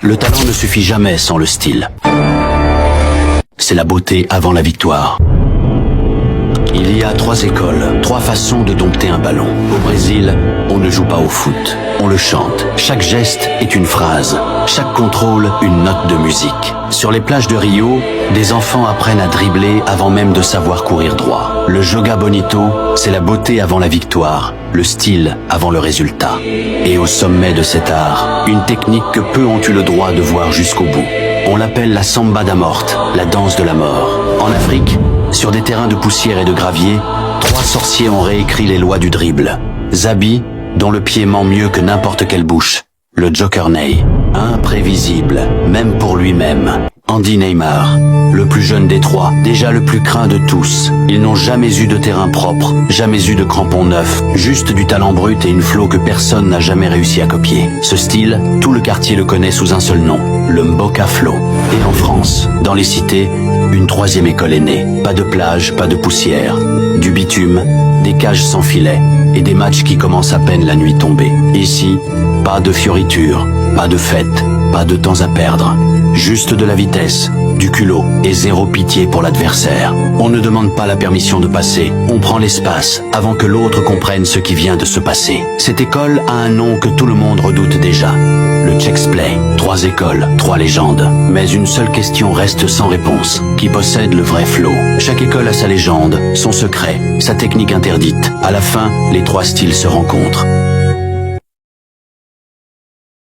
Le talent ne suffit jamais sans le style. C'est la beauté avant la victoire. Il y a 3 écoles, 3 façons de dompter un ballon. Au Brésil, on ne joue pas au foot, on le chante. Chaque geste est une phrase, chaque contrôle une note de musique. Sur les plages de Rio, des enfants apprennent à dribbler avant même de savoir courir droit. Le joga bonito, c'est la beauté avant la victoire, le style avant le résultat. Et au sommet de cet art, une technique que peu ont eu le droit de voir jusqu'au bout. On l'appelle la samba da morte, la danse de la mort. En Afrique, sur des terrains de poussière et de gravier, 3 sorciers ont réécrit les lois du dribble. Zabi, dont le pied ment mieux que n'importe quelle bouche. Le Jockerney, imprévisible, même pour lui-même. Andy Neymar, le plus jeune des 3, déjà le plus craint de tous. Ils n'ont jamais eu de terrain propre, jamais eu de crampons neufs, juste du talent brut et une flow que personne n'a jamais réussi à copier. Ce style, tout le quartier le connaît sous un seul nom, le Mboka Flow. Et en France, dans les cités, une 3e école est née. Pas de plage, pas de poussière, du bitume, des cages sans filet et des matchs qui commencent à peine la nuit tombée. Ici, pas de fioritures, pas de fête, pas de temps à perdre. Juste de la vitesse, du culot et zéro pitié pour l'adversaire. On ne demande pas la permission de passer, on prend l'espace avant que l'autre comprenne ce qui vient de se passer. Cette école a un nom que tout le monde redoute déjà. Le Chex-Play. 3 écoles, 3 légendes. Mais une seule question reste sans réponse. Qui possède le vrai flow? Chaque école a sa légende, son secret, sa technique interdite. À la fin, les 3 styles se rencontrent.